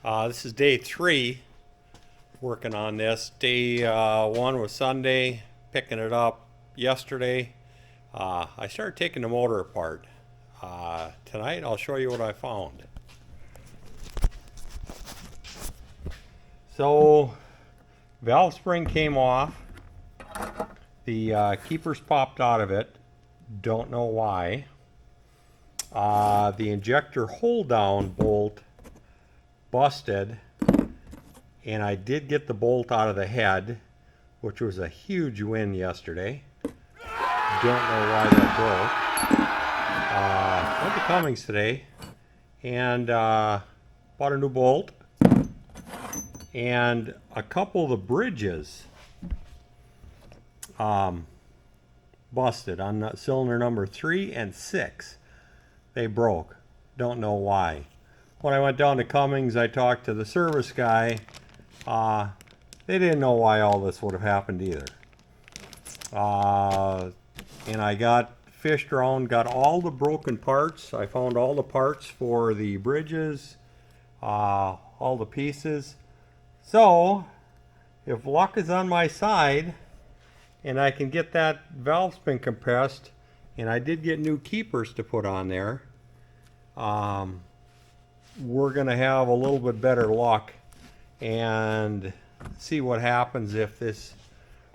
This is day 3 working on this. Day 1 was Sunday, picking it up yesterday. I started taking the motor apart. Tonight I'll show you what I found. So, valve spring came off. The keepers popped out of it. Don't know why. The injector hold down bolt busted, and I did get the bolt out of the head, which was a huge win yesterday. Don't know why that broke. Went to Cummins today and bought a new bolt, and a couple of the bridges busted on cylinder number 3 and 6. They broke. Don't know why. When I went down to Cummins, I talked to the service guy. They didn't know why all this would have happened either. And I fished around, got all the broken parts. I found all the parts for the bridges, all the pieces. So, if luck is on my side, and I can get that valve spring compressed, and I did get new keepers to put on there, we're going to have a little bit better luck and see what happens if this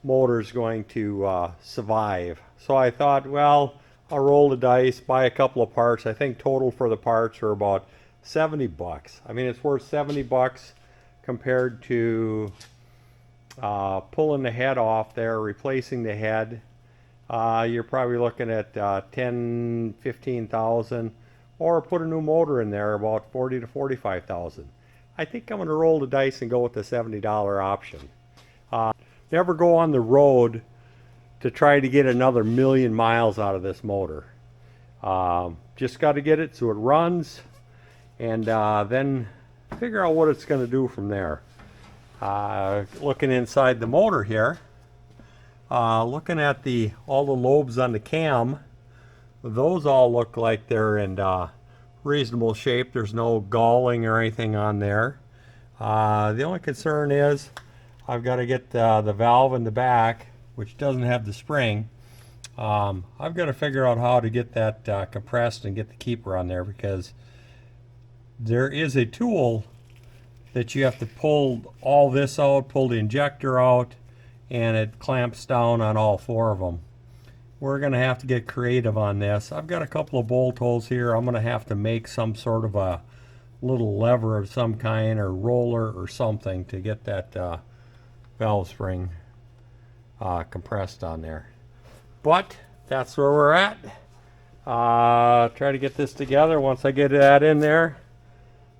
motor is going to survive. So I thought, well, I'll roll the dice, buy a couple of parts. I think total for the parts are about 70 bucks. I mean, it's worth 70 bucks compared to pulling the head off there, replacing the head. You're probably looking at 10, 15,000. Or put a new motor in there, about 40 to 45,000. I think I'm going to roll the dice and go with the $70 option. Never go on the road to try to get another 1,000,000 miles out of this motor. Just got to get it so it runs, and then figure out what it's going to do from there. Looking inside the motor here, looking at all the lobes on the cam. Those all look like they're in reasonable shape. There's no galling or anything on there. The only concern is I've got to get the valve in the back, which doesn't have the spring. I've got to figure out how to get that compressed and get the keeper on there, because there is a tool that you have to pull all this out, pull the injector out, and it clamps down on all 4 of them. We're going to have to get creative on this. I've got a couple of bolt holes here. I'm going to have to make some sort of a little lever of some kind, or roller or something, to get that valve spring compressed on there. But that's where we're at. Try to get this together. Once I get that in there,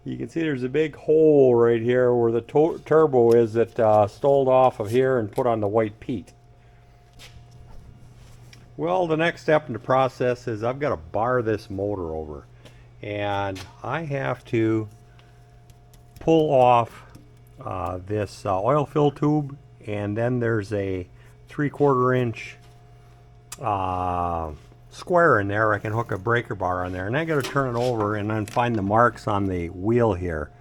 you can see there's a big hole right here where the turbo is that stoled off of here and put on the white peat. Well, the next step in the process is I've got to bar this motor over, and I have to pull off this oil fill tube, and then there's a 3/4 inch square in there. I can hook a breaker bar on there, and I got to turn it over and then find the marks on the wheel here,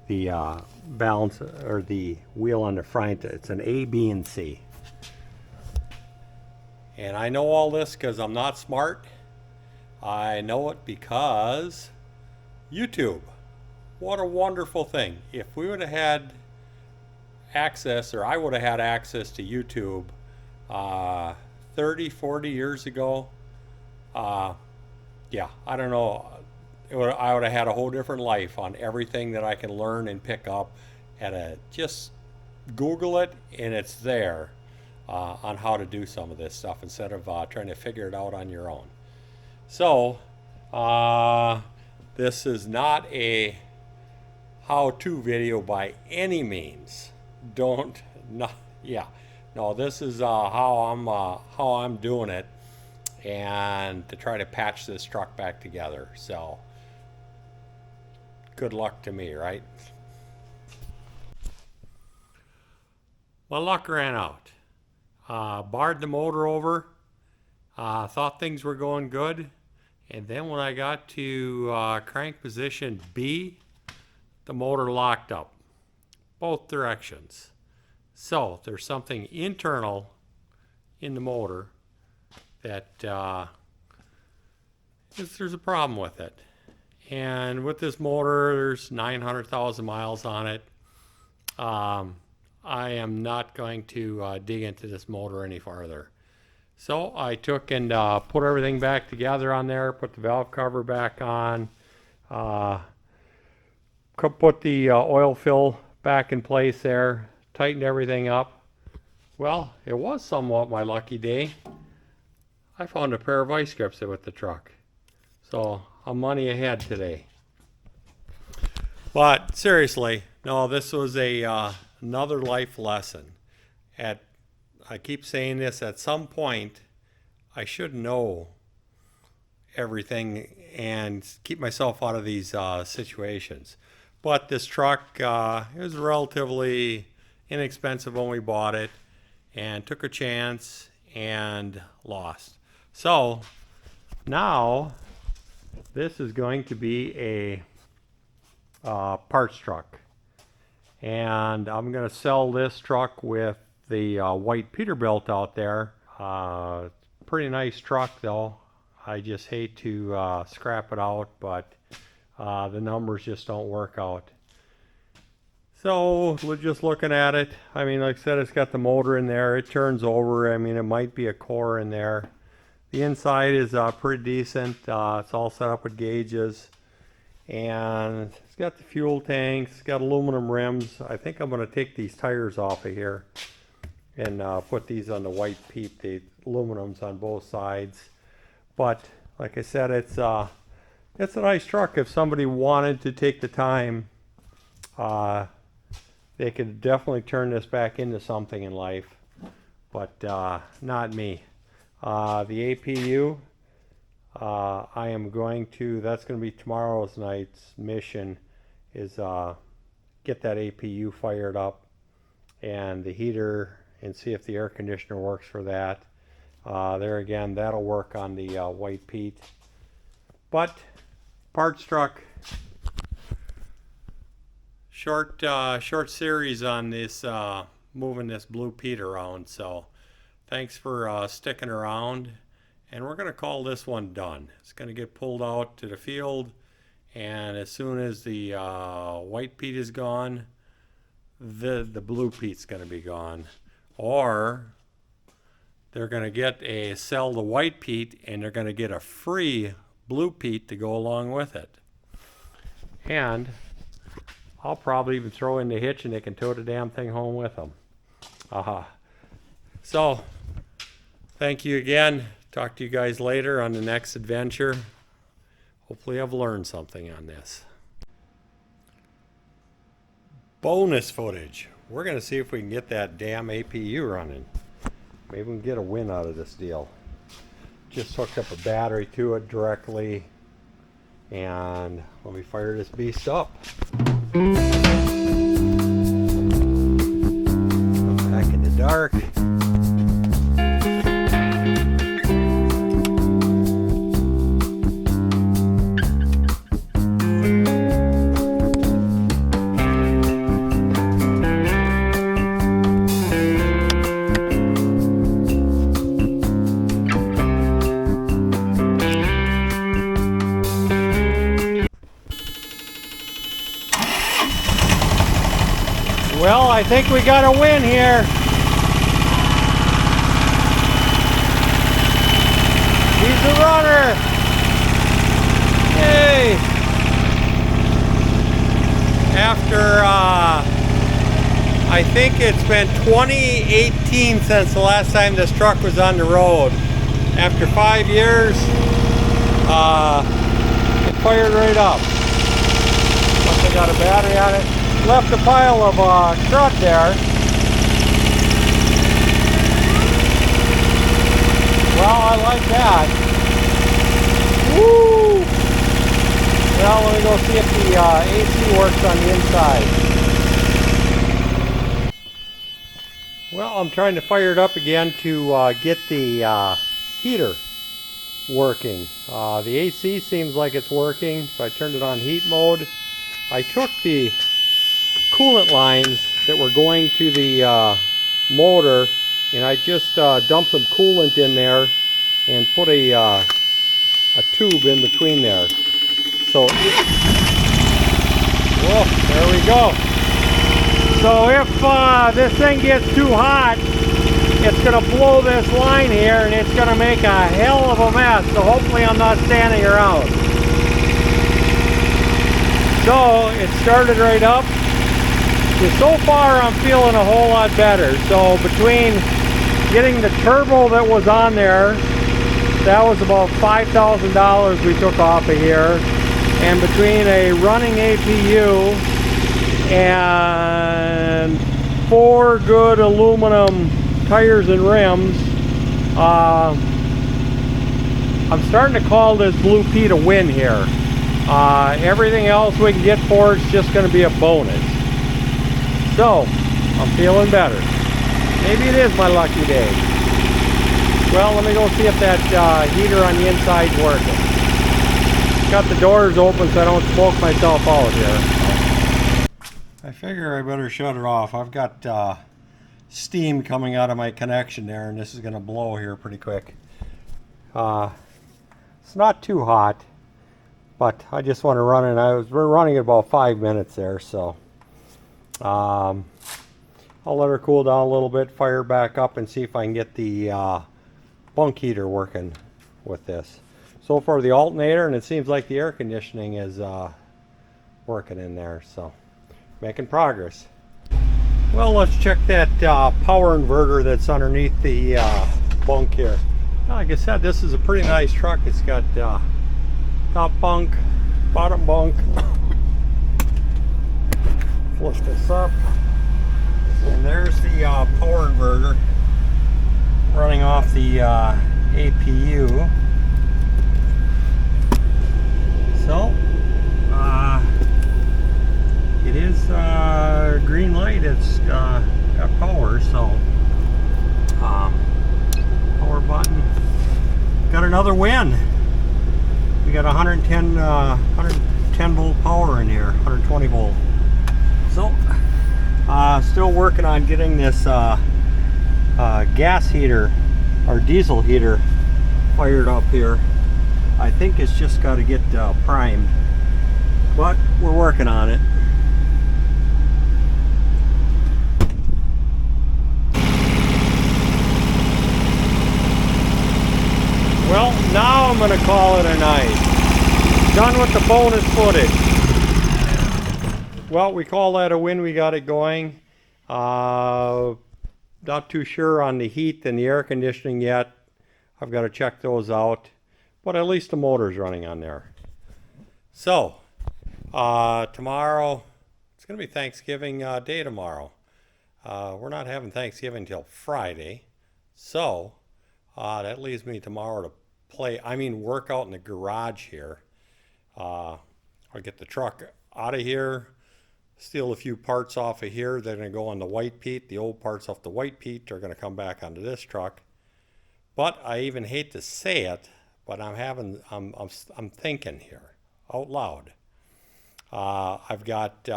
the balance, or the wheel on the front. It's an A, B, and C. And I know all this because I'm not smart. I know it because YouTube. What a wonderful thing. If we would have had access, or I would have had access to YouTube 30, 40 years ago, yeah, I don't know. I would have had a whole different life on everything that I can learn and pick up. Just Google it, and it's there. On how to do some of this stuff instead of trying to figure it out on your own. So, this is not a how-to video by any means. No, this is how I'm doing it, and to try to patch this truck back together. So, good luck to me, right? My luck ran out. Barred the motor over, thought things were going good, and then when I got to crank position B, the motor locked up, both directions. So there's something internal in the motor that there's a problem with it. And with this motor, there's 900,000 miles on it. I am not going to dig into this motor any farther. So I took and put everything back together on there, put the valve cover back on, put the oil fill back in place there, tightened everything up. Well, it was somewhat my lucky day. I found a pair of vice grips with the truck. So I'm money ahead today. But seriously, no, this was another life lesson. I keep saying this, at some point I should know everything and keep myself out of these situations. But this truck, it was relatively inexpensive when we bought it, and took a chance and lost. So now this is going to be a parts truck, and I'm going to sell this truck with the white Peterbilt out there. Pretty nice truck though. I just hate to scrap it out, but the numbers just don't work out. So we're just looking at it. I mean, like I said, it's got the motor in there. It turns over. I mean, it might be a core in there. The inside is pretty decent. It's all set up with gauges, and it's got the fuel tanks. It's got aluminum rims. I think I'm going to take these tires off of here and put these on the white Pete, the aluminums on both sides. But like I said, it's a nice truck. If somebody wanted to take the time, they could definitely turn this back into something in life, but not me. The APU, I am going to, that's going to be tomorrow's night's mission, is get that APU fired up and the heater, and see if the air conditioner works for that. There again, that'll work on the white Pete. But parts truck, short series on this, moving this blue Pete around. So thanks for sticking around, and we're going to call this one done. It's going to get pulled out to the field, and as soon as the white Pete is gone, the blue Pete's going to be gone. Or they're going to sell the white Pete, and they're going to get a free blue Pete to go along with it. And I'll probably even throw in the hitch, and they can tow the damn thing home with them. So thank you again. Talk to you guys later on the next adventure. Hopefully I've learned something on this. Bonus footage. We're going to see if we can get that damn APU running. Maybe we can get a win out of this deal. Just hooked up a battery to it directly, and let me fire this beast up. Back in the dark. Well, I think we got a win here. He's the runner. Yay! After, I think it's been 2018 since the last time this truck was on the road. After 5 years, it fired right up. Once I got a battery on it. Left a pile of crud there. Well, I like that. Woo! Well, let me go see if the AC works on the inside. Well, I'm trying to fire it up again to get the heater working. The AC seems like it's working, so I turned it on heat mode. I took the coolant lines that were going to the motor, and I just dumped some coolant in there and put a tube in between there. So, whoa, there we go. So if this thing gets too hot, it's going to blow this line here and it's going to make a hell of a mess. So hopefully I'm not standing around. So it started right up. So far I'm feeling a whole lot better. So between getting the turbo that was on there, that was about $5,000 we took off of here, and between a running APU and 4 good aluminum tires and rims, I'm starting to call this Blue Pete a win here. Everything else we can get for it's just going to be a bonus. So I'm feeling better. Maybe it is my lucky day. Well, let me go see if that heater on the inside's working. Got the doors open so I don't smoke myself out here. I figure I better shut it off. I've got steam coming out of my connection there, and this is going to blow here pretty quick. It's not too hot, but I just want to run it. We're running it about 5 minutes there, so I'll let her cool down a little bit, fire back up, and see if I can get the bunk heater working with this. So far the alternator, and it seems like the air conditioning is working in there, so making progress. Well, let's check that power inverter that's underneath the bunk here. Like I said, this is a pretty nice truck. It's got top bunk, bottom bunk. Lift this up, and there's the power inverter running off the APU. So it is green light. It's got power, so power button. Got another win. We got 110 volt power in here, 120 volt. So still working on getting this gas heater or diesel heater fired up here. I think it's just got to get primed, but we're working on it. Well, now I'm going to call it a night. Done with the bonus footage. Well, we call that a win. We got it going. Not too sure on the heat and the air conditioning yet. I've got to check those out. But at least the motor's running on there. So, tomorrow, it's going to be Thanksgiving Day tomorrow. We're not having Thanksgiving until Friday. So, that leaves me tomorrow to work out in the garage here. I'll get the truck out of here, steal a few parts off of here. They're going to go on the White Pete. The old parts off the White Pete are going to come back onto this truck. But I even hate to say it, but I'm thinking here out loud. I've got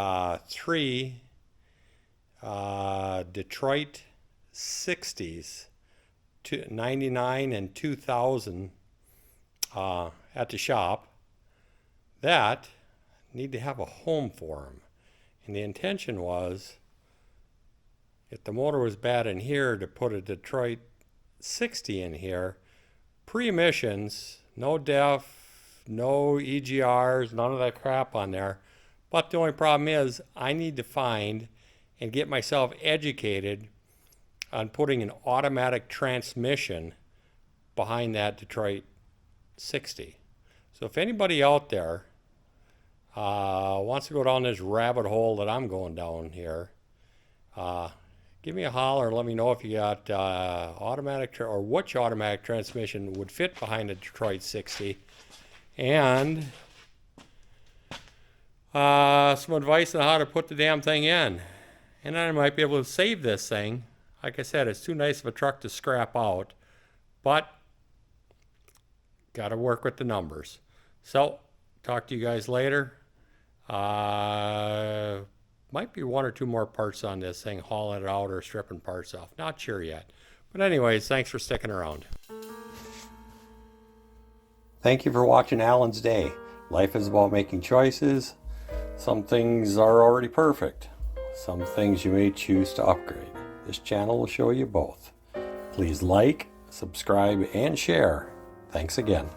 3 Detroit 60s, 99 and 2000 at the shop that need to have a home for them. And the intention was, if the motor was bad in here, to put a Detroit 60 in here, pre-emissions, no DEF, no EGRs, none of that crap on there. But the only problem is I need to find and get myself educated on putting an automatic transmission behind that Detroit 60. So if anybody out there wants to go down this rabbit hole that I'm going down here, give me a holler and let me know if you got automatic or which automatic transmission would fit behind a Detroit 60, and some advice on how to put the damn thing in. And then I might be able to save this thing. Like I said, it's too nice of a truck to scrap out, but got to work with the numbers. So, talk to you guys later. Might be one or two more parts on this thing, hauling it out or stripping parts off. Not sure yet. But anyways, thanks for sticking around. Thank you for watching Alan's Day. Life is about making choices. Some things are already perfect. Some things you may choose to upgrade. This channel will show you both. Please like, subscribe, and share. Thanks again.